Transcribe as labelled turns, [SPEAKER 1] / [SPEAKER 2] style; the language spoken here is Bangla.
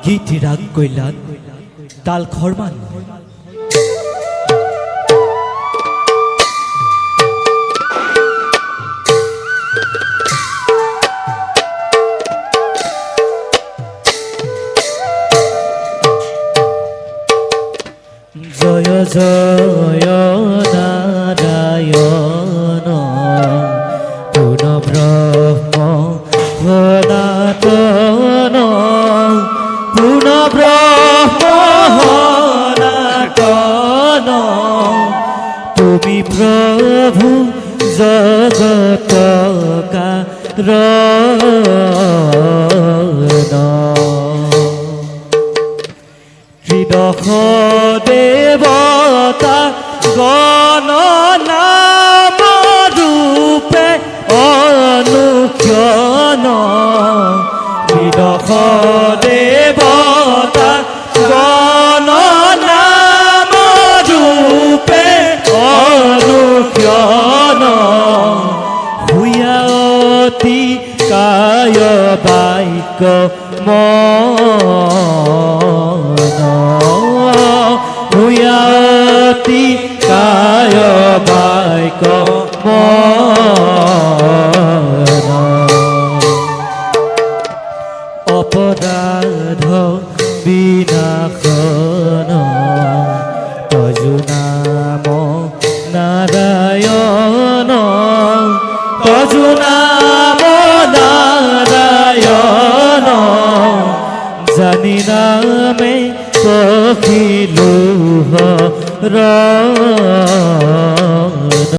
[SPEAKER 1] গীত রাগ কৈলাত তাল খরমান জয় জয় নারায়ণ পূর্ণ ব্রহ্ম সনাতন পূর্ণ ব্রহ্ম সনাতন তুমি প্রভু জগত কারণ ত্রিদশ দেবতা গণ নাম রূপে অনুক্ষণ ত্রিদশ দেবতা গণ নাম রূপে অনুক্ষণ হুয়াতি কায় বাক্য হুয়াতি কায় বাক্য অপরাধ বিনাশন তজু নাম নারায়ণ তজু নাম নারায়ণ জানি নামে কহিলু